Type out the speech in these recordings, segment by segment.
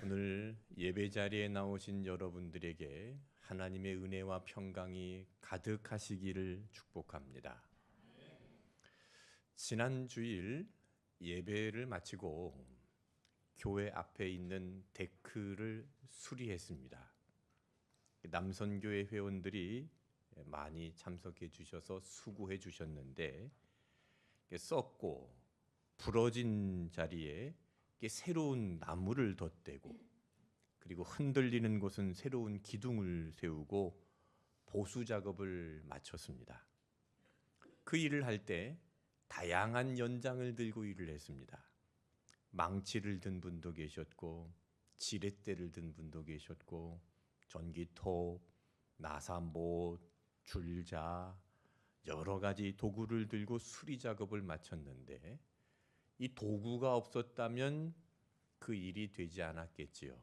오늘 예배 자리에 나오신 여러분들에게 하나님의 은혜와 평강이 가득하시기를 축복합니다. 지난 주일 예배를 마치고 교회 앞에 있는 데크를 수리했습니다. 남선교회 회원들이 많이 참석해 주셔서 수고해 주셨는데 썩고 부러진 자리에 새로운 나무를 덧대고 그리고 흔들리는 곳은 새로운 기둥을 세우고 보수 작업을 마쳤습니다. 그 일을 할 때 다양한 연장을 들고 일을 했습니다. 망치를 든 분도 계셨고 지렛대를 든 분도 계셨고 전기톱, 나사못, 줄자 여러 가지 도구를 들고 수리 작업을 마쳤는데 이 도구가 없었다면 그 일이 되지 않았겠지요.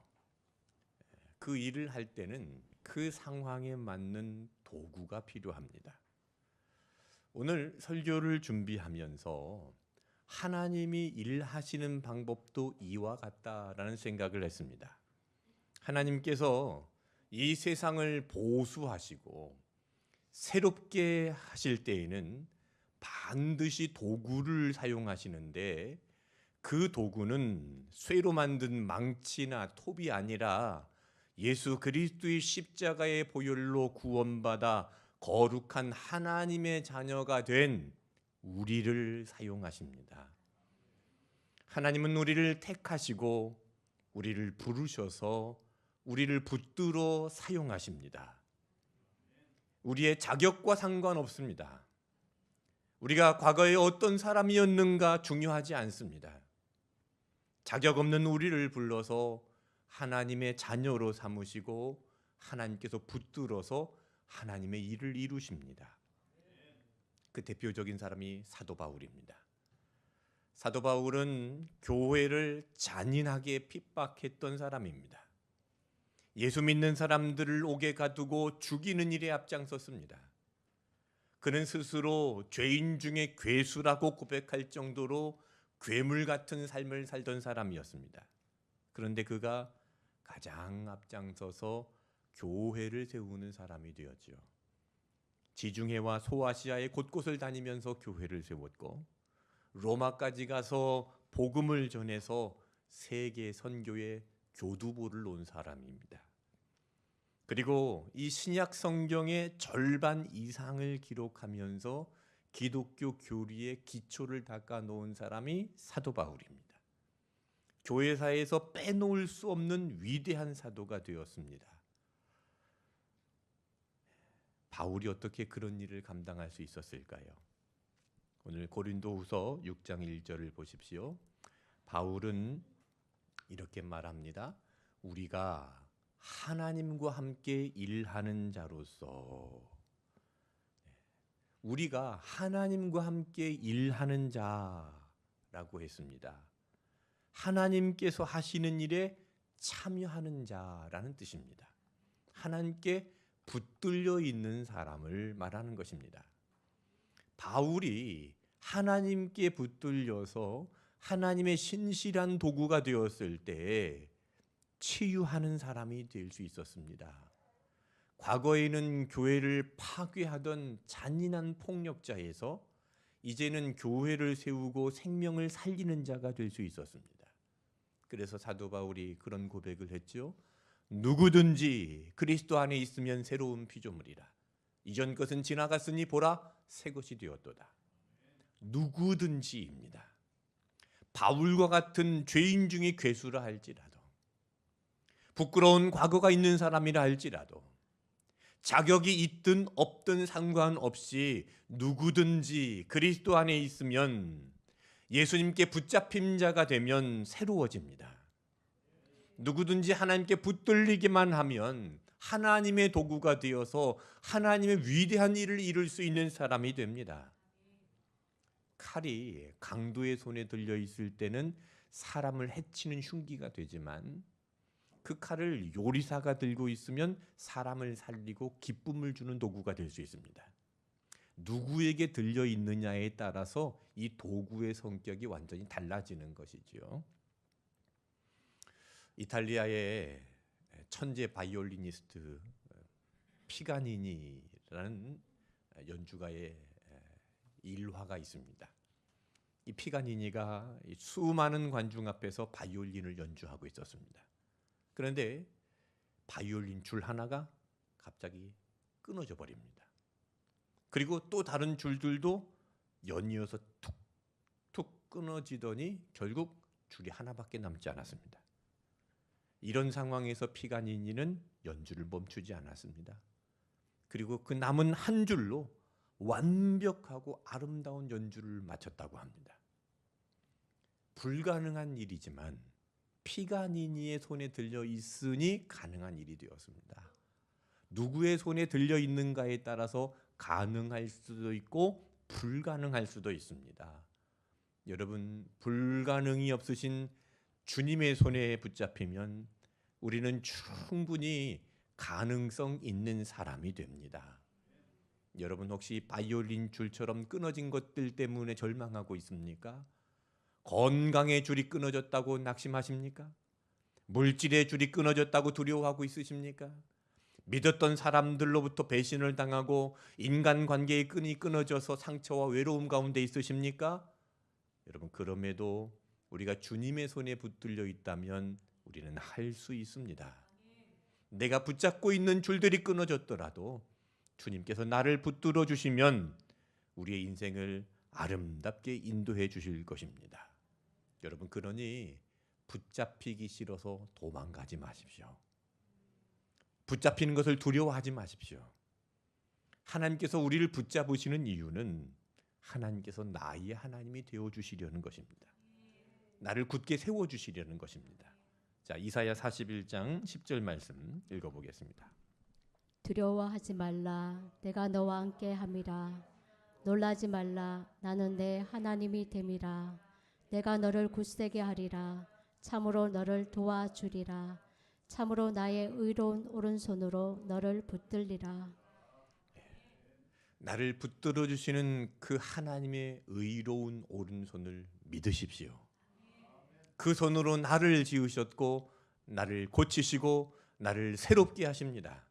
그 일을 할 때는 그 상황에 맞는 도구가 필요합니다. 오늘 설교를 준비하면서 하나님이 일하시는 방법도 이와 같다라는 생각을 했습니다. 하나님께서 이 세상을 보수하시고 새롭게 하실 때에는 반드시 도구를 사용하시는데 그 도구는 쇠로 만든 망치나 톱이 아니라 예수 그리스도의 십자가의 보혈로 구원받아 거룩한 하나님의 자녀가 된 우리를 사용하십니다. 하나님은 우리를 택하시고 우리를 부르셔서 우리를 붙들어 사용하십니다. 우리의 자격과 상관없습니다. 우리가 과거에 어떤 사람이었는가 중요하지 않습니다. 자격 없는 우리를 불러서 하나님의 자녀로 삼으시고 하나님께서 붙들어서 하나님의 일을 이루십니다. 그 대표적인 사람이 사도 바울입니다. 사도 바울은 교회를 잔인하게 핍박했던 사람입니다. 예수 믿는 사람들을 옥에 가두고 죽이는 일에 앞장섰습니다. 그는 스스로 죄인 중에 괴수라고 고백할 정도로 괴물 같은 삶을 살던 사람이었습니다. 그런데 그가 가장 앞장서서 교회를 세우는 사람이 되었지요. 지중해와 소아시아의 곳곳을 다니면서 교회를 세웠고 로마까지 가서 복음을 전해서 세계 선교의 교두보를 놓은 사람입니다. 그리고 이 신약 성경의 절반 이상을 기록하면서 기독교 교리의 기초를 닦아 놓은 사람이 사도 바울입니다. 교회사에서 빼놓을 수 없는 위대한 사도가 되었습니다. 바울이 어떻게 그런 일을 감당할 수 있었을까요? 오늘 고린도후서 6장 1절을 보십시오. 바울은 이렇게 말합니다. 우리가 하나님과 함께 일하는 자로서 우리가 하나님과 함께 일하는 자라고 했습니다. 하나님께서 하시는 일에 참여하는 자라는 뜻입니다. 하나님께 붙들려 있는 사람을 말하는 것입니다. 바울이 하나님께 붙들려서 하나님의 신실한 도구가 되었을 때 치유하는 사람이 될 수 있었습니다. 과거에는 교회를 파괴하던 잔인한 폭력자에서 이제는 교회를 세우고 생명을 살리는 자가 될 수 있었습니다. 그래서 사도 바울이 그런 고백을 했죠. 누구든지 그리스도 안에 있으면 새로운 피조물이라. 이전 것은 지나갔으니 보라 새 것이 되었도다. 누구든지입니다. 바울과 같은 죄인 중에 괴수라 할지라도 부끄러운 과거가 있는 사람이라 할지라도 자격이 있든 없든 상관없이 누구든지 그리스도 안에 있으면 예수님께 붙잡힌 자가 되면 새로워집니다. 누구든지 하나님께 붙들리기만 하면 하나님의 도구가 되어서 하나님의 위대한 일을 이룰 수 있는 사람이 됩니다. 칼이 강도의 손에 들려 있을 때는 사람을 해치는 흉기가 되지만 그 칼을 요리사가 들고 있으면 사람을 살리고 기쁨을 주는 도구가 될 수 있습니다. 누구에게 들려 있느냐에 따라서 이 도구의 성격이 완전히 달라지는 것이지요. 이탈리아의 천재 바이올리니스트 피가니니라는 연주가의 일화가 있습니다. 이 피가니니가 수많은 관중 앞에서 바이올린을 연주하고 있었습니다. 그런데 바이올린 줄 하나가 갑자기 끊어져 버립니다. 그리고 또 다른 줄들도 연이어서 툭툭 끊어지더니 결국 줄이 하나밖에 남지 않았습니다. 이런 상황에서 피가니니는 연주를 멈추지 않았습니다. 그리고 그 남은 한 줄로 완벽하고 아름다운 연주를 마쳤다고 합니다. 불가능한 일이지만 피가니니의 손에 들려 있으니 가능한 일이 되었습니다. 누구의 손에 들려 있는가에 따라서 가능할 수도 있고 불가능할 수도 있습니다. 여러분, 불가능이 없으신 주님의 손에 붙잡히면 우리는 충분히 가능성 있는 사람이 됩니다. 여러분, 혹시 바이올린 줄처럼 끊어진 것들 때문에 절망하고 있습니까? 건강의 줄이 끊어졌다고 낙심하십니까? 물질의 줄이 끊어졌다고 두려워하고 있으십니까? 믿었던 사람들로부터 배신을 당하고 인간관계의 끈이 끊어져서 상처와 외로움 가운데 있으십니까? 여러분, 그럼에도 우리가 주님의 손에 붙들려 있다면 우리는 할 수 있습니다. 내가 붙잡고 있는 줄들이 끊어졌더라도 주님께서 나를 붙들어 주시면 우리의 인생을 아름답게 인도해 주실 것입니다. 여러분, 그러니 붙잡히기 싫어서 도망가지 마십시오. 붙잡히는 것을 두려워하지 마십시오. 하나님께서 우리를 붙잡으시는 이유는 하나님께서 나의 하나님이 되어 주시려는 것입니다. 나를 굳게 세워 주시려는 것입니다. 자, 이사야 41장 10절 말씀 읽어보겠습니다. 두려워하지 말라. 내가 너와 함께 함이라. 놀라지 말라. 나는 내 하나님이 됨이라. 내가 너를 굳세게 하리라. 참으로 너를 도와주리라. 참으로 나의 의로운 오른손으로 너를 붙들리라. 나를 붙들어 주시는 그 하나님의 의로운 오른손을 믿으십시오. 그 손으로 나를 지으셨고 나를 고치시고 나를 새롭게 하십니다.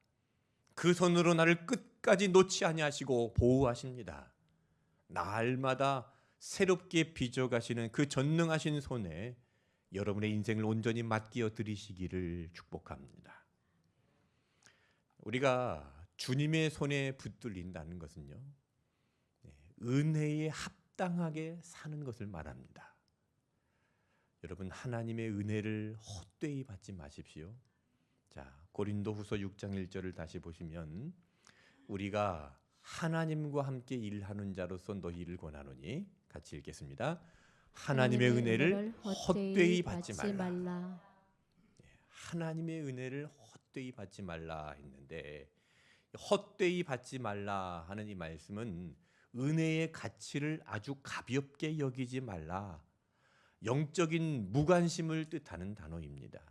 그 손으로 나를 끝까지 놓지 아니하시고 보호하십니다. 날마다 새롭게 빚어가시는 그 전능하신 손에 여러분의 인생을 온전히 맡겨 드리시기를 축복합니다. 우리가 주님의 손에 붙들린다는 것은요, 은혜에 합당하게 사는 것을 말합니다. 여러분, 하나님의 은혜를 헛되이 받지 마십시오. 자, 고린도후서 6장 1절을 다시 보시면 우리가 하나님과 함께 일하는 자로서 너희를 권하노니, 같이 읽겠습니다. 하나님의 은혜를 헛되이 받지 말라. 하나님의 은혜를 헛되이 받지 말라 했는데, 헛되이 받지 말라 하는 이 말씀은 은혜의 가치를 아주 가볍게 여기지 말라, 영적인 무관심을 뜻하는 단어입니다.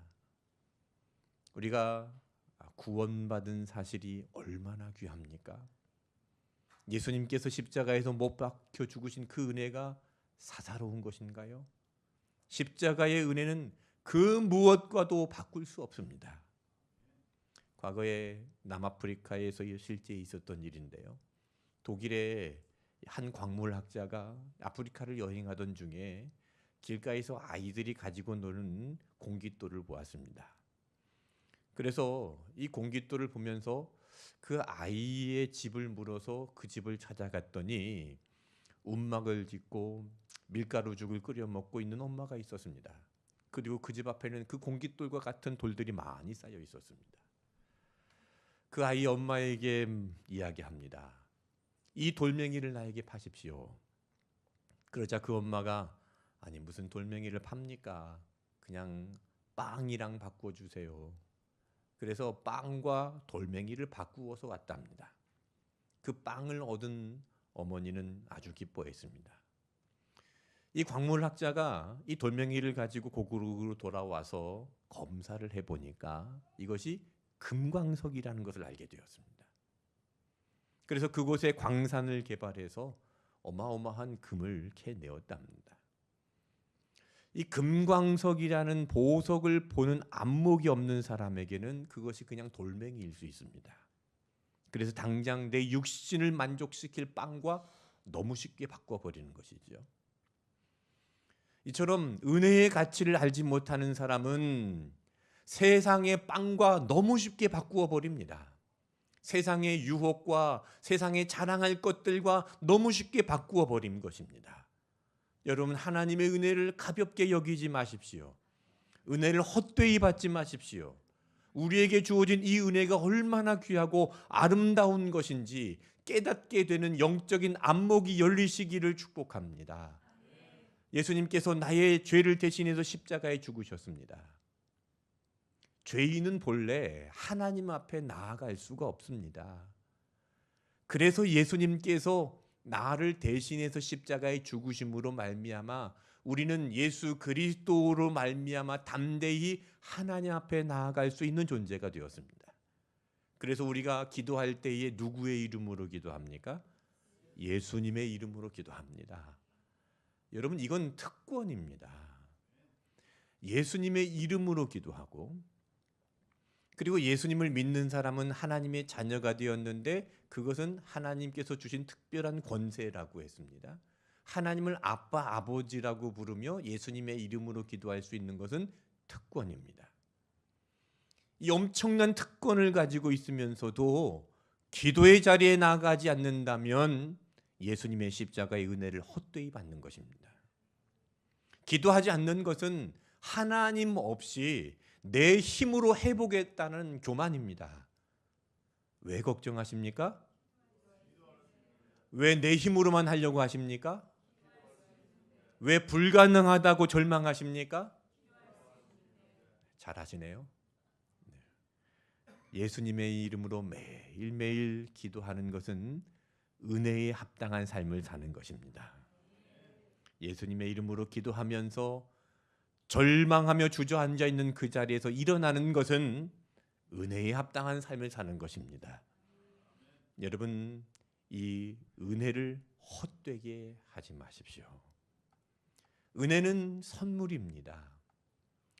우리가 구원받은 사실이 얼마나 귀합니까? 예수님께서 십자가에서 못 박혀 죽으신 그 은혜가 사사로운 것인가요? 십자가의 은혜는 그 무엇과도 바꿀 수 없습니다. 과거에 남아프리카에서 실제 있었던 일인데요. 독일의 한 광물학자가 아프리카를 여행하던 중에 길가에서 아이들이 가지고 노는 공깃돌을 보았습니다. 그래서 이 공깃돌을 보면서 그 아이의 집을 물어서 그 집을 찾아갔더니 움막을 짓고 밀가루죽을 끓여 먹고 있는 엄마가 있었습니다. 그리고 그 집 앞에는 그 공깃돌과 같은 돌들이 많이 쌓여 있었습니다. 그 아이 엄마에게 이야기합니다. 이 돌멩이를 나에게 파십시오. 그러자 그 엄마가, 아니 무슨 돌멩이를 팝니까? 그냥 빵이랑 바꿔주세요. 그래서 빵과 돌멩이를 바꾸어서 왔답니다. 그 빵을 얻은 어머니는 아주 기뻐했습니다. 이 광물학자가 이 돌멩이를 가지고 고국으로 돌아와서 검사를 해보니까 이것이 금광석이라는 것을 알게 되었습니다. 그래서 그곳에 광산을 개발해서 어마어마한 금을 캐내었답니다. 이 금광석이라는 보석을 보는 안목이 없는 사람에게는 그것이 그냥 돌멩이일 수 있습니다. 그래서 당장 내 육신을 만족시킬 빵과 너무 쉽게 바꿔버리는 것이죠. 이처럼 은혜의 가치를 알지 못하는 사람은 세상의 빵과 너무 쉽게 바꾸어 버립니다. 세상의 유혹과 세상의 자랑할 것들과 너무 쉽게 바꾸어 버린 것입니다. 여러분, 하나님의 은혜를 가볍게 여기지 마십시오. 은혜를 헛되이 받지 마십시오. 우리에게 주어진 이 은혜가 얼마나 귀하고 아름다운 것인지 깨닫게 되는 영적인 안목이 열리시기를 축복합니다. 예수님께서 나의 죄를 대신해서 십자가에 죽으셨습니다. 죄인은 본래 하나님 앞에 나아갈 수가 없습니다. 그래서 예수님께서 나를 대신해서 십자가에 죽으심으로 말미암아 우리는 예수 그리스도로 말미암아 담대히 하나님 앞에 나아갈 수 있는 존재가 되었습니다. 그래서 우리가 기도할 때에 누구의 이름으로 기도합니까? 예수님의 이름으로 기도합니다. 여러분, 이건 특권입니다. 예수님의 이름으로 기도하고, 그리고 예수님을 믿는 사람은 하나님의 자녀가 되었는데 그것은 하나님께서 주신 특별한 권세라고 했습니다. 하나님을 아빠, 아버지라고 부르며 예수님의 이름으로 기도할 수 있는 것은 특권입니다. 이 엄청난 특권을 가지고 있으면서도 기도의 자리에 나가지 않는다면 예수님의 십자가의 은혜를 헛되이 받는 것입니다. 기도하지 않는 것은 하나님 없이 내 힘으로 해보겠다는 교만입니다. 왜 걱정하십니까? 왜 내 힘으로만 하려고 하십니까? 왜 불가능하다고 절망하십니까? 잘하시네요. 예수님의 이름으로 매일매일 기도하는 것은 은혜에 합당한 삶을 사는 것입니다. 예수님의 이름으로 기도하면서 절망하며 주저앉아 있는 그 자리에서 일어나는 것은 은혜에 합당한 삶을 사는 것입니다. 여러분, 이 은혜를 헛되게 하지 마십시오. 은혜는 선물입니다.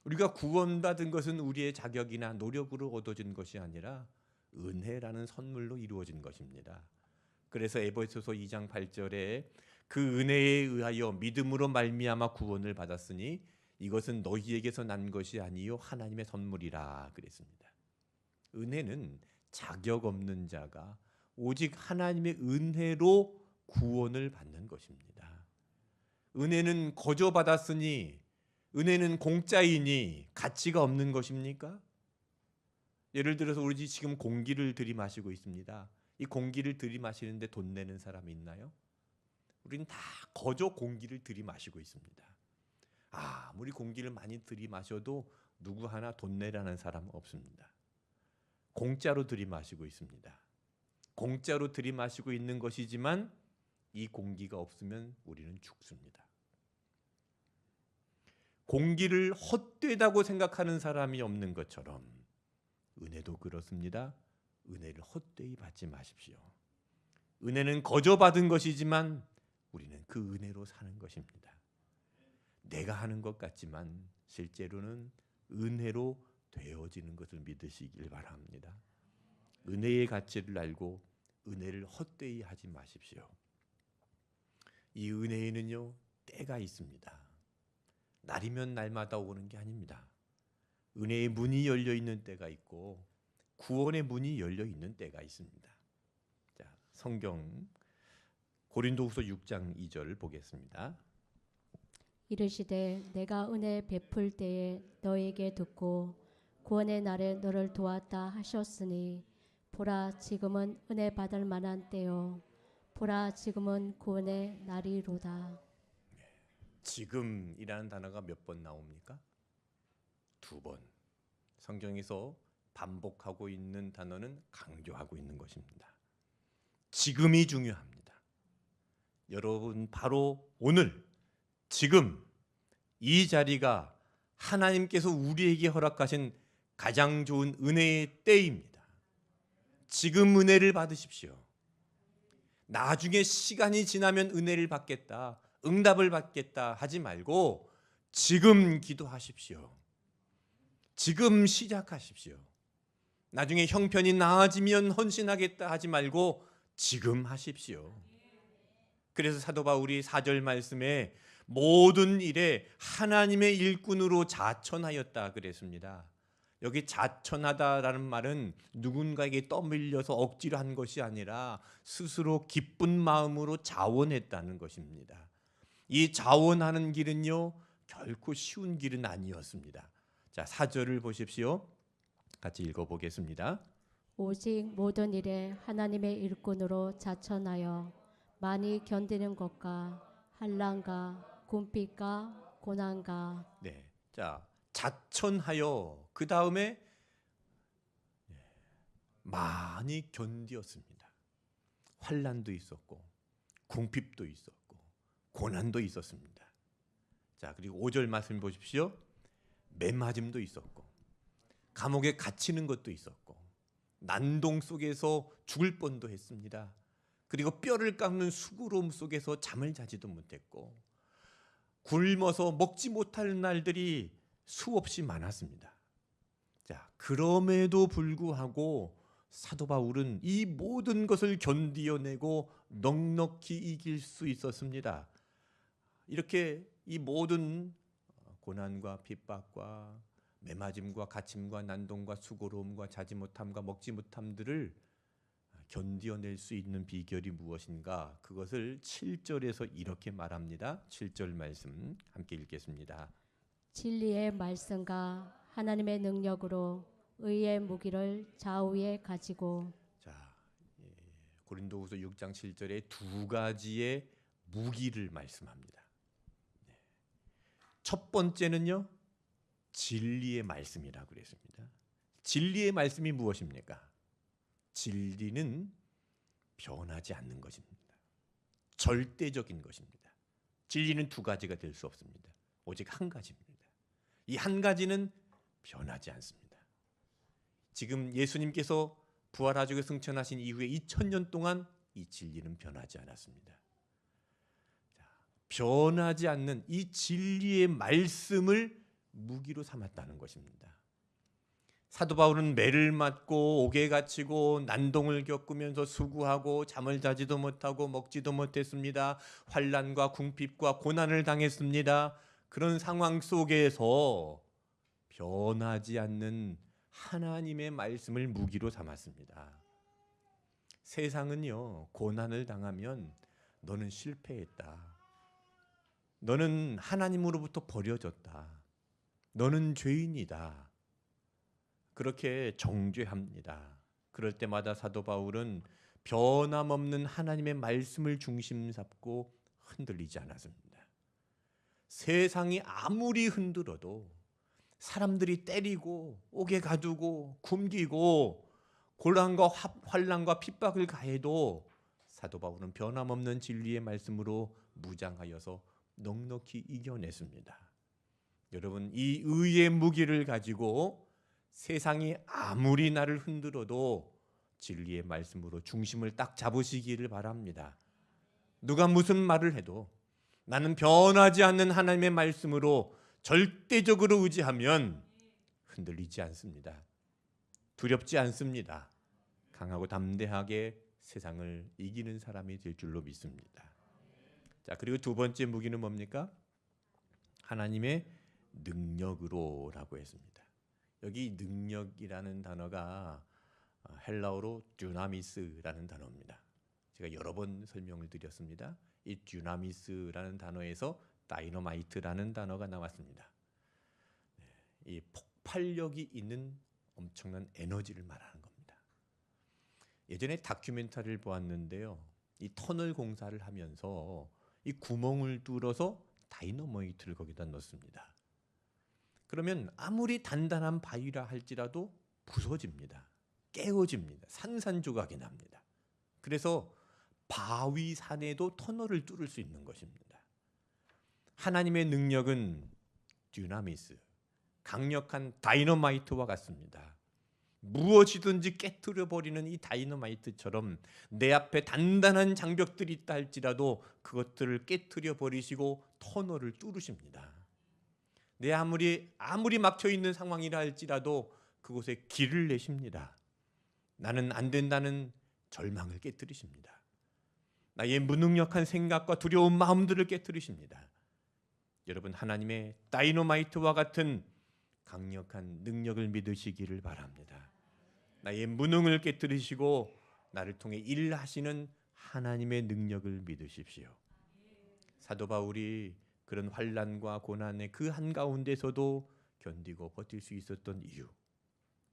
우리가 구원받은 것은 우리의 자격이나 노력으로 얻어진 것이 아니라 은혜라는 선물로 이루어진 것입니다. 그래서 에베소서 2장 8절에 그 은혜에 의하여 믿음으로 말미암아 구원을 받았으니 이것은 너희에게서 난 것이 아니요 하나님의 선물이라 그랬습니다. 은혜는 자격 없는 자가 오직 하나님의 은혜로 구원을 받는 것입니다. 은혜는 거저 받았으니, 은혜는 공짜이니 가치가 없는 것입니까? 예를 들어서 우리 지금 공기를 들이마시고 있습니다. 이 공기를 들이마시는데 돈 내는 사람이 있나요? 우리는 다 거저 공기를 들이마시고 있습니다. 아무리 공기를 많이 들이마셔도 누구 하나 돈 내라는 사람은 없습니다. 공짜로 들이마시고 있습니다. 공짜로 들이마시고 있는 것이지만 이 공기가 없으면 우리는 죽습니다. 공기를 헛되다고 생각하는 사람이 없는 것처럼 은혜도 그렇습니다. 은혜를 헛되이 받지 마십시오. 은혜는 거저 받은 것이지만 우리는 그 은혜로 사는 것입니다. 내가 하는 것 같지만 실제로는 은혜로 되어지는 것을 믿으시길 바랍니다. 은혜의 가치를 알고 은혜를 헛되이 하지 마십시오. 이 은혜에는요, 때가 있습니다. 날이면 날마다 오는 게 아닙니다. 은혜의 문이 열려 있는 때가 있고 구원의 문이 열려 있는 때가 있습니다. 자, 성경 고린도후서 6장 2절 보겠습니다. 이르시되 내가 은혜 베풀 때에 너에게 듣고 구원의 날에 너를 도왔다 하셨으니 보라 지금은 은혜 받을 만한 때요 보라 지금은 구원의 날이로다. 지금이라는 단어가 몇 번 나옵니까? 2번. 성경에서 반복하고 있는 단어는 강조하고 있는 것입니다. 지금이 중요합니다. 여러분, 바로 오늘 지금 이 자리가 하나님께서 우리에게 허락하신 가장 좋은 은혜의 때입니다. 지금 은혜를 받으십시오. 나중에 시간이 지나면 은혜를 받겠다, 응답을 받겠다 하지 말고 지금 기도하십시오. 지금 시작하십시오. 나중에 형편이 나아지면 헌신하겠다 하지 말고 지금 하십시오. 그래서 사도 바울이 4절 말씀에 모든 일에 하나님의 일꾼으로 자천하였다 그랬습니다. 여기 자천하다라는 말은 누군가에게 떠밀려서 억지로 한 것이 아니라 스스로 기쁜 마음으로 자원했다는 것입니다. 이 자원하는 길은요, 결코 쉬운 길은 아니었습니다. 자, 4절을 보십시오. 같이 읽어보겠습니다. 오직 모든 일에 하나님의 일꾼으로 자천하여 많이 견디는 것과 환난과 궁핍과 고난과. 네, 자, 자천하여 그 다음에 많이 견디었습니다. 환난도 있었고 궁핍도 있었고 고난도 있었습니다. 자, 그리고 5절 말씀 보십시오. 매맞음도 있었고 감옥에 갇히는 것도 있었고 난동 속에서 죽을 뻔도 했습니다. 그리고 뼈를 깎는 수고로움 속에서 잠을 자지도 못했고 굶어서 먹지 못할 날들이 수없이 많았습니다. 자, 그럼에도 불구하고 사도 바울은 이 모든 것을 견디어내고 넉넉히 이길 수 있었습니다. 이렇게 이 모든 고난과 핍박과 매맞음과 갇힘과 난동과 수고로움과 자지 못함과 먹지 못함들을 견디어낼 수 있는 비결이 무엇인가? 그것을 7절에서 이렇게 말합니다. 7절 말씀 함께 읽겠습니다. 진리의 말씀과 하나님의 능력으로 의의 무기를 좌우에 가지고. 자, 고린도후서 6장 7절에 두 가지의 무기를 말씀합니다. 첫 번째는요, 진리의 말씀이라고 그랬습니다. 진리의 말씀이 무엇입니까? 진리는 변하지 않는 것입니다. 절대적인 것입니다. 진리는 두 가지가 될 수 없습니다. 오직 한 가지입니다. 이 한 가지는 변하지 않습니다. 지금 예수님께서 부활하시고 승천하신 이후에 2000년 동안 이 진리는 변하지 않았습니다. 자, 변하지 않는 이 진리의 말씀을 무기로 삼았다는 것입니다. 사도 바울은 매를 맞고 옥에 갇히고 난동을 겪으면서 수고하고 잠을 자지도 못하고 먹지도 못했습니다. 환난과 궁핍과 고난을 당했습니다. 그런 상황 속에서 변하지 않는 하나님의 말씀을 무기로 삼았습니다. 세상은요, 고난을 당하면 너는 실패했다. 너는 하나님으로부터 버려졌다. 너는 죄인이다. 그렇게 정죄합니다. 그럴 때마다 사도 바울은 변함없는 하나님의 말씀을 중심 잡고 흔들리지 않았습니다. 세상이 아무리 흔들어도 사람들이 때리고 옥에 가두고 굶기고 고난과 환난과 핍박을 가해도 사도 바울은 변함없는 진리의 말씀으로 무장하여서 넉넉히 이겨냈습니다. 여러분, 이 의의 무기를 가지고 세상이 아무리 나를 흔들어도 진리의 말씀으로 중심을 딱 잡으시기를 바랍니다. 누가 무슨 말을 해도 나는 변하지 않는 하나님의 말씀으로 절대적으로 의지하면 흔들리지 않습니다. 두렵지 않습니다. 강하고 담대하게 세상을 이기는 사람이 될 줄로 믿습니다. 자, 그리고 두 번째 무기는 뭡니까? 하나님의 능력으로라고 했습니다. 여기 능력이라는 단어가 헬라어로 듀나미스라는 단어입니다. 제가 여러 번 설명을 드렸습니다. 이 듀나미스라는 단어에서 다이너마이트라는 단어가 나왔습니다. 이 폭발력이 있는 엄청난 에너지를 말하는 겁니다. 예전에 다큐멘터리를 보았는데요. 이 터널 공사를 하면서 이 구멍을 뚫어서 다이너마이트를 거기다 넣습니다. 그러면 아무리 단단한 바위라 할지라도 부서집니다. 깨어집니다. 산산조각이 납니다. 그래서 바위 산에도 터널을 뚫을 수 있는 것입니다. 하나님의 능력은 듀나미스, 강력한 다이너마이트와 같습니다. 무엇이든지 깨트려 버리는 이 다이너마이트처럼 내 앞에 단단한 장벽들이 있다 할지라도 그것들을 깨트려 버리시고 터널을 뚫으십니다. 내 아무리 막혀 있는 상황이라 할지라도 그곳에 길을 내십니다. 나는 안 된다는 절망을 깨뜨리십니다. 나의 무능력한 생각과 두려운 마음들을 깨뜨리십니다. 여러분, 하나님의 다이너마이트와 같은 강력한 능력을 믿으시기를 바랍니다. 나의 무능을 깨뜨리시고 나를 통해 일하시는 하나님의 능력을 믿으십시오. 사도 바울이 그런 환난과 고난의 그 한가운데서도 견디고 버틸 수 있었던 이유,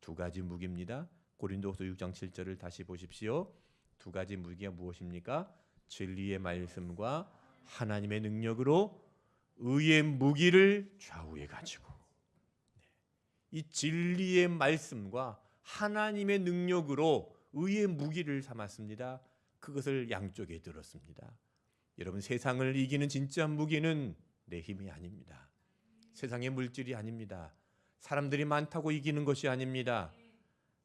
두 가지 무기입니다. 고린도후서 6장 7절을 다시 보십시오. 두 가지 무기가 무엇입니까? 진리의 말씀과 하나님의 능력으로 의의 무기를 좌우에 가지고, 이 진리의 말씀과 하나님의 능력으로 의의 무기를 삼았습니다. 그것을 양쪽에 들었습니다. 여러분, 세상을 이기는 진짜 무기는 내 힘이 아닙니다. 세상의 물질이 아닙니다. 사람들이 많다고 이기는 것이 아닙니다.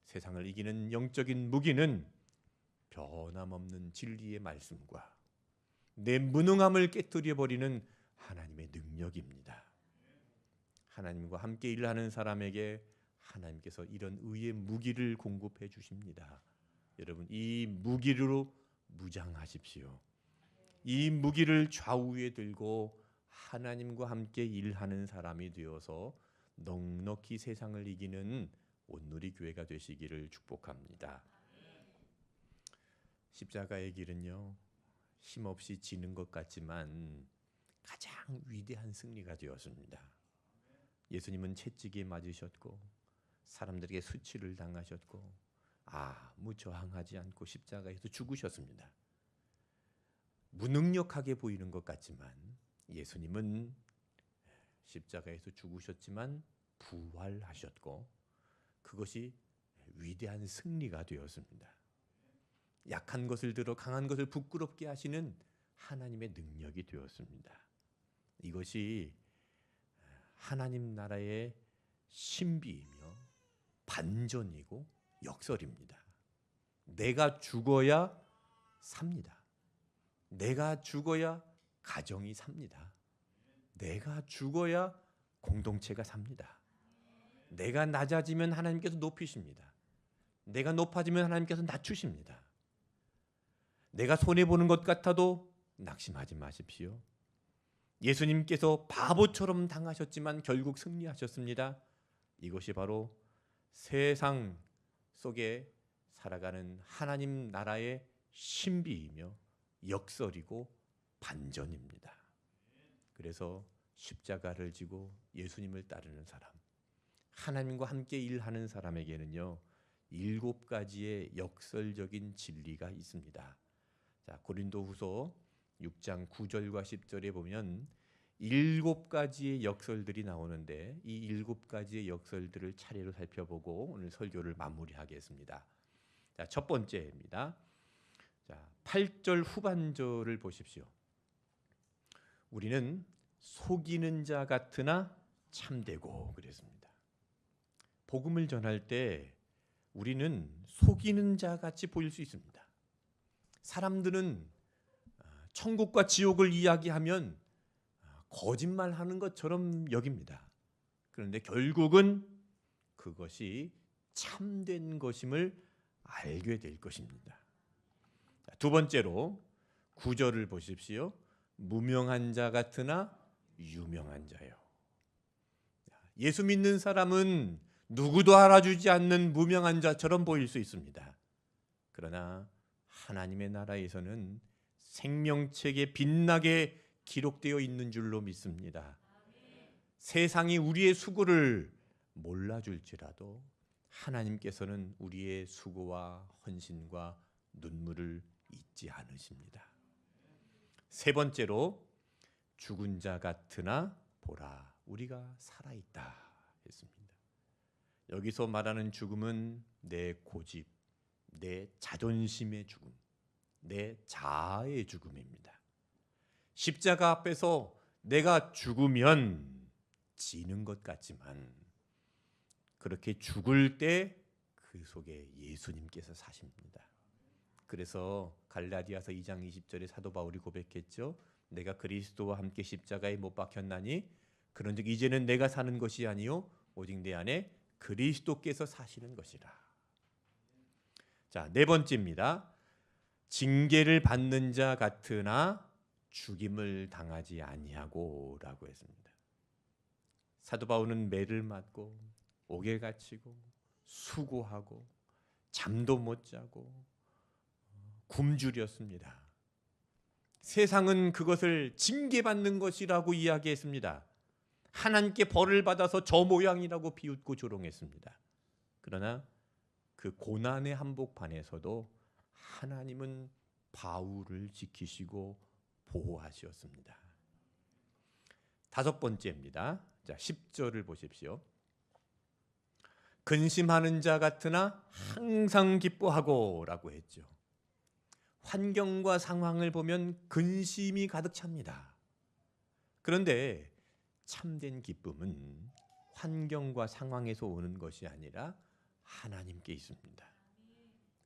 세상을 이기는 영적인 무기는 변함없는 진리의 말씀과 내 무능함을 깨뜨려 버리는 하나님의 능력입니다. 하나님과 함께 일하는 사람에게 하나님께서 이런 의의 무기를 공급해 주십니다. 여러분, 이 무기로 무장하십시오. 이 무기를 좌우에 들고 하나님과 함께 일하는 사람이 되어서 넉넉히 세상을 이기는 온누리 교회가 되시기를 축복합니다. 십자가의 길은요, 힘없이 지는 것 같지만 가장 위대한 승리가 되었습니다. 예수님은 채찍에 맞으셨고 사람들에게 수치를 당하셨고 아무 저항하지 않고 십자가에서 죽으셨습니다. 무능력하게 보이는 것 같지만 예수님은 십자가에서 죽으셨지만 부활하셨고 그것이 위대한 승리가 되었습니다. 약한 것을 들어 강한 것을 부끄럽게 하시는 하나님의 능력이 되었습니다. 이것이 하나님 나라의 신비이며 반전이고 역설입니다. 내가 죽어야 삽니다. 내가 죽어야 가정이 삽니다. 내가 죽어야 공동체가 삽니다. 내가 낮아지면 하나님께서 높이십니다. 내가 높아지면 하나님께서 낮추십니다. 내가 손해보는 것 같아도 낙심하지 마십시오. 예수님께서 바보처럼 당하셨지만 결국 승리하셨습니다. 이것이 바로 세상 속에 살아가는 하나님 나라의 신비이며 역설이고 반전입니다. 그래서 십자가를 지고 예수님을 따르는 사람, 하나님과 함께 일하는 사람에게는요 7가지의 역설적인 진리가 있습니다. 자, 고린도후서 6장 9절과 10절에 보면 7가지의 역설들이 나오는데 이 7가지의 역설들을 차례로 살펴보고 오늘 설교를 마무리하겠습니다. 자, 첫 번째입니다. 자, 8절 후반절을 보십시오. 우리는 속이는 자 같으나 참되고 그랬습니다. 복음을 전할 때 우리는 속이는 자 같이 보일 수 있습니다. 사람들은 천국과 지옥을 이야기하면 거짓말하는 것처럼 여깁니다. 그런데 결국은 그것이 참된 것임을 알게 될 것입니다. 두 번째로 9절을 보십시오. 무명한 자 같으나 유명한 자요. 예수 믿는 사람은 누구도 알아주지 않는 무명한 자처럼 보일 수 있습니다. 그러나 하나님의 나라에서는 생명책에 빛나게 기록되어 있는 줄로 믿습니다. 세상이 우리의 수고를 몰라줄지라도 하나님께서는 우리의 수고와 헌신과 눈물을 잊지 않으십니다. 세 번째로 죽은 자 같으나 보라 우리가 살아있다 했습니다. 여기서 말하는 죽음은 내 고집, 내 자존심의 죽음, 내 자아의 죽음입니다. 십자가 앞에서 내가 죽으면 지는 것 같지만 그렇게 죽을 때 그 속에 예수님께서 사십니다. 그래서 갈라디아서 2장 20절에 사도 바울이 고백했죠. 내가 그리스도와 함께 십자가에 못 박혔나니 그런즉 이제는 내가 사는 것이 아니요 오직 내 안에 그리스도께서 사시는 것이라. 자, 네 번째입니다. 징계를 받는 자 같으나 죽임을 당하지 아니하고라고 했습니다. 사도 바울은 매를 맞고 옥에 갇히고 수고하고 잠도 못 자고 굶주렸습니다. 세상은 그것을 징계받는 것이라고 이야기했습니다. 하나님께 벌을 받아서 저 모양이라고 비웃고 조롱했습니다. 그러나 그 고난의 한복판에서도 하나님은 바울을 지키시고 보호하셨습니다. 다섯 번째입니다. 자, 10절을 보십시오. 근심하는 자 같으나 항상 기뻐하고 라고 했죠. 환경과 상황을 보면 근심이 가득 찹니다. 그런데 참된 기쁨은 환경과 상황에서 오는 것이 아니라 하나님께 있습니다.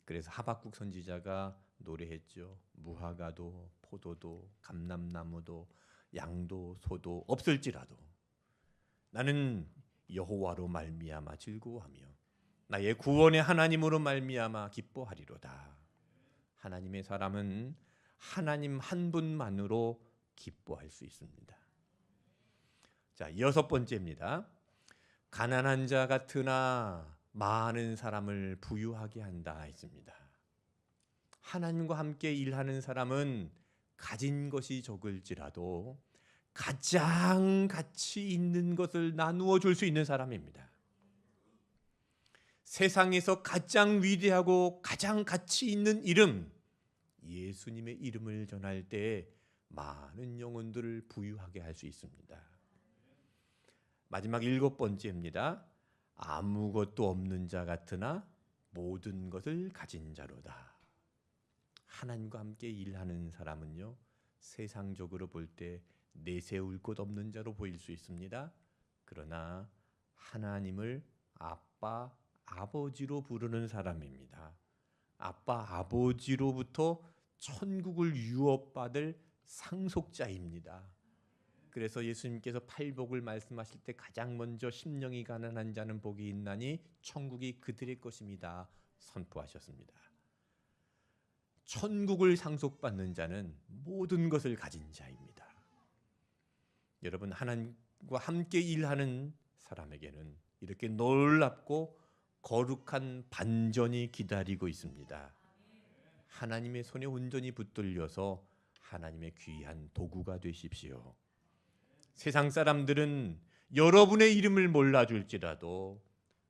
그래서 하박국 선지자가 노래했죠. 무화과도 포도도 감람나무도 양도 소도 없을지라도 나는 여호와로 말미암아 즐거워하며 나의 구원의 하나님으로 말미암아 기뻐하리로다. 하나님의 사람은 하나님 한 분만으로 기뻐할 수 있습니다. 자, 여섯 번째입니다. 가난한 자 같으나 많은 사람을 부유하게 한다 했습니다. 하나님과 함께 일하는 사람은 가진 것이 적을지라도 가장 가치 있는 것을 나누어 줄 수 있는 사람입니다. 세상에서 가장 위대하고 가장 가치 있는 이름, 예수님의 이름을 전할 때 많은 영혼들을 부유하게 할 수 있습니다. 마지막 일곱 번째입니다. 아무것도 없는 자 같으나 모든 것을 가진 자로다. 하나님과 함께 일하는 사람은요, 세상적으로 볼 때 내세울 것 없는 자로 보일 수 있습니다. 그러나 하나님을 아빠, 아버지로 부르는 사람입니다. 아빠, 아버지로부터 천국을 유업받을 상속자입니다. 그래서 예수님께서 팔복을 말씀하실 때 가장 먼저 심령이 가난한 자는 복이 있나니 천국이 그들의 것입니다 선포하셨습니다. 천국을 상속받는 자는 모든 것을 가진 자입니다. 여러분, 하나님과 함께 일하는 사람에게는 이렇게 놀랍고 거룩한 반전이 기다리고 있습니다. 하나님의 손에 온전히 붙들려서 하나님의 귀한 도구가 되십시오. 세상 사람들은 여러분의 이름을 몰라줄지라도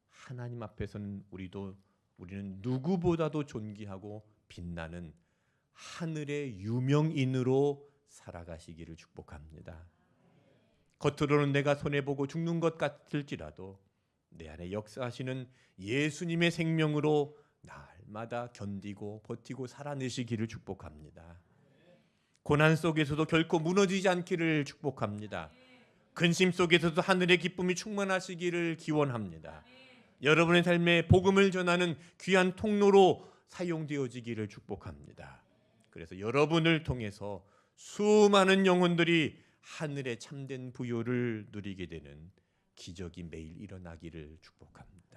하나님 앞에서는 우리는 누구보다도 존귀하고 빛나는 하늘의 유명인으로 살아가시기를 축복합니다. 겉으로는 내가 손해보고 죽는 것 같을지라도 내 안에 역사하시는 예수님의 생명으로 날마다 견디고 버티고 살아내시기를 축복합니다. 고난 속에서도 결코 무너지지 않기를 축복합니다. 근심 속에서도 하늘의 기쁨이 충만하시기를 기원합니다. 여러분의 삶에 복음을 전하는 귀한 통로로 사용되어지기를 축복합니다. 그래서 여러분을 통해서 수많은 영혼들이 하늘의 참된 부요를 누리게 되는 기적이 매일 일어나기를 축복합니다.